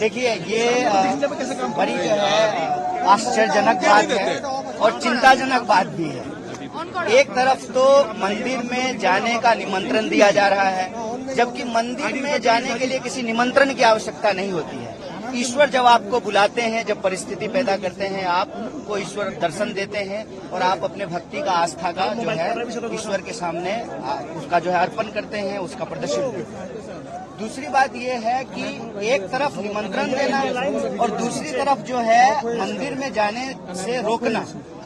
देखिए, ये बड़ी जो है आश्चर्यजनक बात है और चिंताजनक बात भी है। एक तरफ तो मंदिर में जाने का निमंत्रण दिया जा रहा है, जबकि मंदिर में जाने के लिए किसी निमंत्रण की आवश्यकता नहीं होती है। ईश्वर जब आपको बुलाते हैं, जब परिस्थिति पैदा करते हैं, आपको ईश्वर दर्शन देते हैं और आप अपने भक्ति का, आस्था का जो है ईश्वर के सामने उसका जो है अर्पण करते हैं, उसका प्रदर्शन करते हैं। दूसरी बात यह है कि एक तरफ निमंत्रण देना और दूसरी तरफ जो है मंदिर में जाने से रोकना,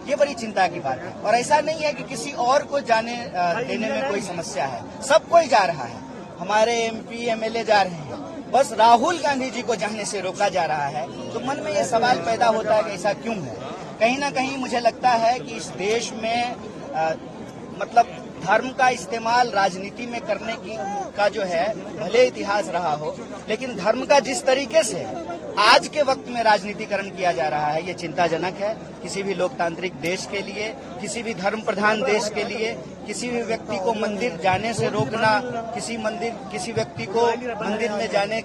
ये बड़ी चिंता की बात है। और ऐसा नहीं है कि किसी और को जाने देने में कोई समस्या है, सब कोई जा रहा है, हमारे एमपी एमएलए जा रहे हैं, बस राहुल गांधी जी को जाने से रोका जा रहा है। तो मन में ये सवाल पैदा होता है कि ऐसा क्यों है। कहीं ना कहीं मुझे लगता है कि इस देश में मतलब धर्म का इस्तेमाल राजनीति में करने का जो है भले इतिहास रहा हो, लेकिन धर्म का जिस तरीके से आज के वक्त में राजनीतिकरण किया जा रहा है, ये चिंताजनक है। किसी भी लोकतांत्रिक देश के लिए, किसी भी धर्म प्रधान देश के लिए, किसी भी व्यक्ति को मंदिर जाने से रोकना, किसी व्यक्ति को मंदिर में जाने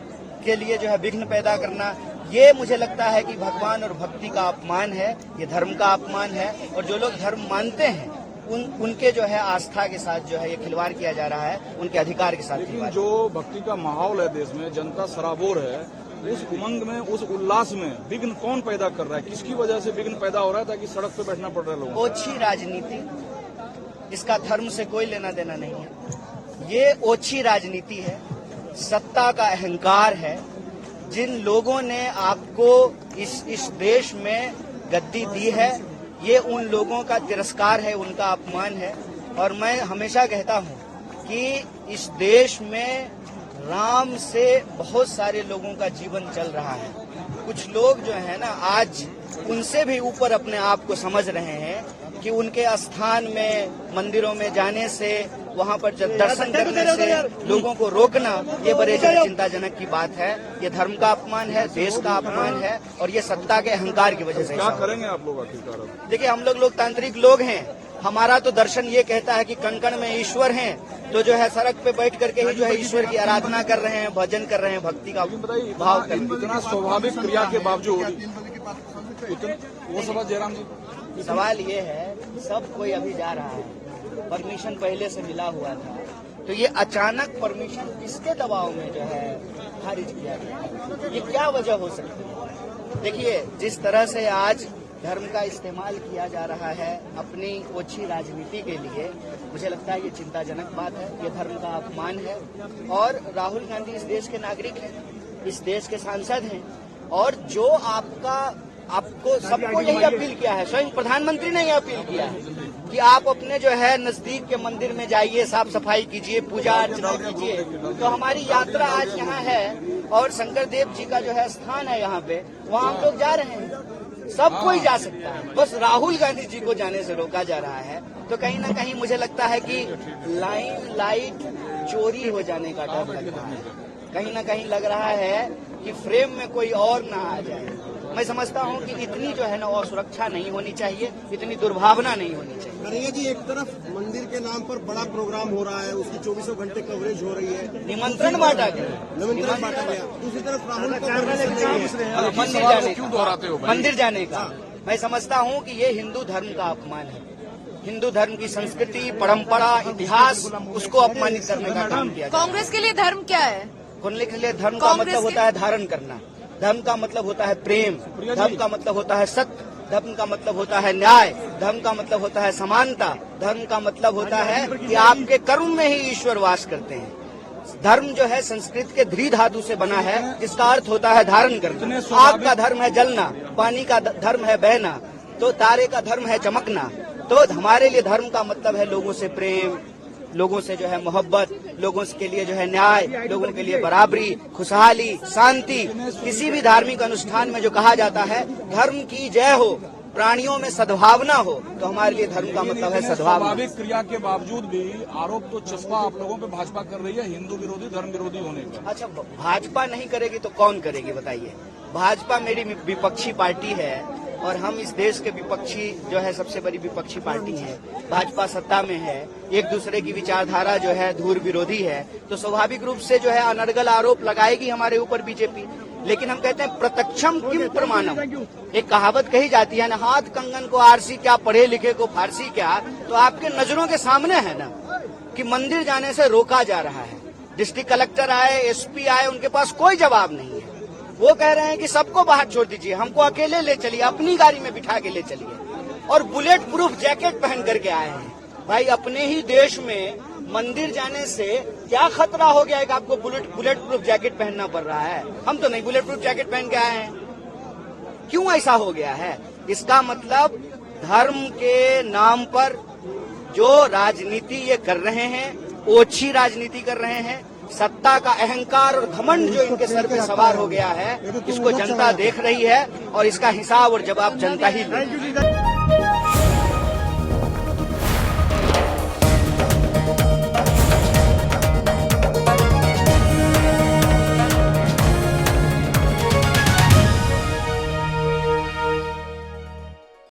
के लिए जो है विघ्न पैदा करना, ये मुझे लगता है कि भगवान और भक्ति का अपमान है, ये धर्म का अपमान है। और जो लोग धर्म मानते हैं उनके जो है आस्था के साथ जो है ये खिलवाड़ किया जा रहा है, उनके अधिकार के साथ। लेकिन जो भक्ति का माहौल है देश में, जनता सराबोर है, उस उमंग में, उस उल्लास में विघ्न कौन पैदा कर रहा है? किसकी वजह से विघ्न पैदा हो रहा है ताकि सड़क पे बैठना पड़ रहा है लोगों को? ओछी राजनीति, इसका धर्म से कोई लेना देना नहीं है। ये ओछी राजनीति है, सत्ता का अहंकार है। जिन लोगों ने आपको इस देश में गद्दी दी है, ये उन लोगों का तिरस्कार है, उनका अपमान है। और मैं हमेशा कहता हूं कि इस देश में राम से बहुत सारे लोगों का जीवन चल रहा है। कुछ लोग जो है ना, आज उनसे भी ऊपर अपने आप को समझ रहे हैं कि उनके स्थान में, मंदिरों में जाने से, वहां पर दर्शन करने से लोगों को रोकना, ये बड़े चिंताजनक की बात है। ये धर्म का अपमान है, देश का अपमान है और ये सत्ता के अहंकार की वजह से। क्या करेंगे आप लोग आखिरकार? देखिए, हम लोग लोकतांत्रिक लोग हैं, हमारा तो दर्शन ये कहता है कि कण कण में ईश्वर हैं, तो जो है सड़क पे बैठ करके ही जो है ईश्वर की आराधना कर रहे हैं, भजन कर रहे हैं, भक्ति का भाव कर। इतना स्वाभाविक क्रिया के बावजूद वो समझ जयराम जी, सवाल ये है, सब कोई अभी जा रहा है, परमिशन पहले से मिला हुआ था, तो ये अचानक परमिशन किसके दबाव में जो है खारिज किया गया? ये क्या वजह हो सकती है? देखिए, जिस तरह से आज धर्म का इस्तेमाल किया जा रहा है अपनी ओछी राजनीति के लिए, मुझे लगता है ये चिंताजनक बात है, ये धर्म का अपमान है। और राहुल गांधी इस देश के नागरिक हैं, इस देश के सांसद हैं, और जो आपको सबको यही अपील किया है, स्वयं प्रधानमंत्री ने यह अपील किया है कि आप अपने जो है नजदीक के मंदिर में जाइए, साफ सफाई कीजिए, पूजा अर्चना कीजिए। तो हमारी यात्रा आज यहाँ है और शंकर देव जी का जो है स्थान है यहाँ पे, वहाँ हम लोग जा रहे हैं। सब कोई जा सकता है, बस राहुल गांधी जी को जाने से रोका जा रहा है। तो कहीं ना कहीं मुझे लगता है कि लाइट चोरी हो जाने का डर लग रहा है। कहीं ना कहीं लग रहा है कि फ्रेम में कोई और ना आ जाए। मैं समझता हूं कि इतनी जो है ना असुरक्षा नहीं होनी चाहिए, इतनी दुर्भावना नहीं होनी चाहिए। कन्हैया जी, एक तरफ मंदिर के नाम पर बड़ा प्रोग्राम हो रहा है, उसकी 24 घंटे कवरेज हो रही है, निमंत्रण बांटा गया, दूसरी तरफ राहुल को क्यों दोहराते हो? मंदिर जाने का मैं समझता हूं कि ये हिंदू धर्म का अपमान है। हिंदू धर्म की संस्कृति, परंपरा, इतिहास, उसको अपमानित करने का काम किया। कांग्रेस के लिए धर्म क्या है? कांग्रेस के लिए धर्म का मतलब होता है धारण करना, धर्म का मतलब होता है प्रेम, धर्म का मतलब होता है सत्य, धर्म का मतलब होता है न्याय, धर्म का मतलब होता है समानता, धर्म का मतलब होता है कि आपके कर्म में ही ईश्वर वास करते हैं। धर्म जो है संस्कृत के ध्री धातु से बना है, जिसका अर्थ होता है धारण करना। आग का धर्म है जलना, पानी का धर्म है बहना, तो तारे का धर्म है चमकना। तो हमारे लिए धर्म का मतलब है लोगों से प्रेम, लोगों से जो है मोहब्बत, लोगों के लिए जो है न्याय, लोगों के लिए बराबरी, खुशहाली, शांति। किसी भी धार्मिक अनुष्ठान में जो कहा जाता है धर्म की जय हो, प्राणियों में सद्भावना हो, तो हमारे लिए धर्म का मतलब है सद्भावना। स्वाभाविक क्रिया के बावजूद भी आरोप तो चस्पा आप लोगों पे भाजपा कर रही है हिंदू विरोधी, धर्म विरोधी होने का। अच्छा, भाजपा नहीं करेगी तो कौन करेगी बताइए? भाजपा मेरी विपक्षी पार्टी है और हम इस देश के विपक्षी जो है सबसे बड़ी विपक्षी पार्टी है। भाजपा सत्ता में है, एक दूसरे की विचारधारा जो है धूर विरोधी है, तो स्वाभाविक रूप से जो है अनर्गल आरोप लगाएगी हमारे ऊपर बीजेपी। लेकिन हम कहते हैं प्रत्यक्षम किम प्रमाणम। एक कहावत कही जाती है ना, हाथ कंगन को आरसी क्या, पढ़े लिखे को फारसी क्या। तो आपके नजरों के सामने है ना कि मंदिर जाने से रोका जा रहा है। डिस्ट्रिक्ट कलेक्टर आए, एसपी आए, उनके पास कोई जवाब नहीं है। वो कह रहे हैं कि सबको बाहर छोड़ दीजिए, हमको अकेले ले चलिए, अपनी गाड़ी में बिठा के ले चलिए, और बुलेट प्रूफ जैकेट पहन करके आए हैं। भाई अपने ही देश में मंदिर जाने से क्या खतरा हो गया है कि आपको बुलेट प्रूफ जैकेट पहनना पड़ रहा है? हम तो नहीं बुलेट प्रूफ जैकेट पहन के आए हैं। क्यों ऐसा हो गया है? इसका मतलब धर्म के नाम पर जो राजनीति ये कर रहे हैं, ओछी राजनीति कर रहे हैं। सत्ता का अहंकार और घमंड जो इनके सर पे सवार हो गया है, इसको जनता देख रही है और इसका हिसाब और जवाब जनता ही लेगी।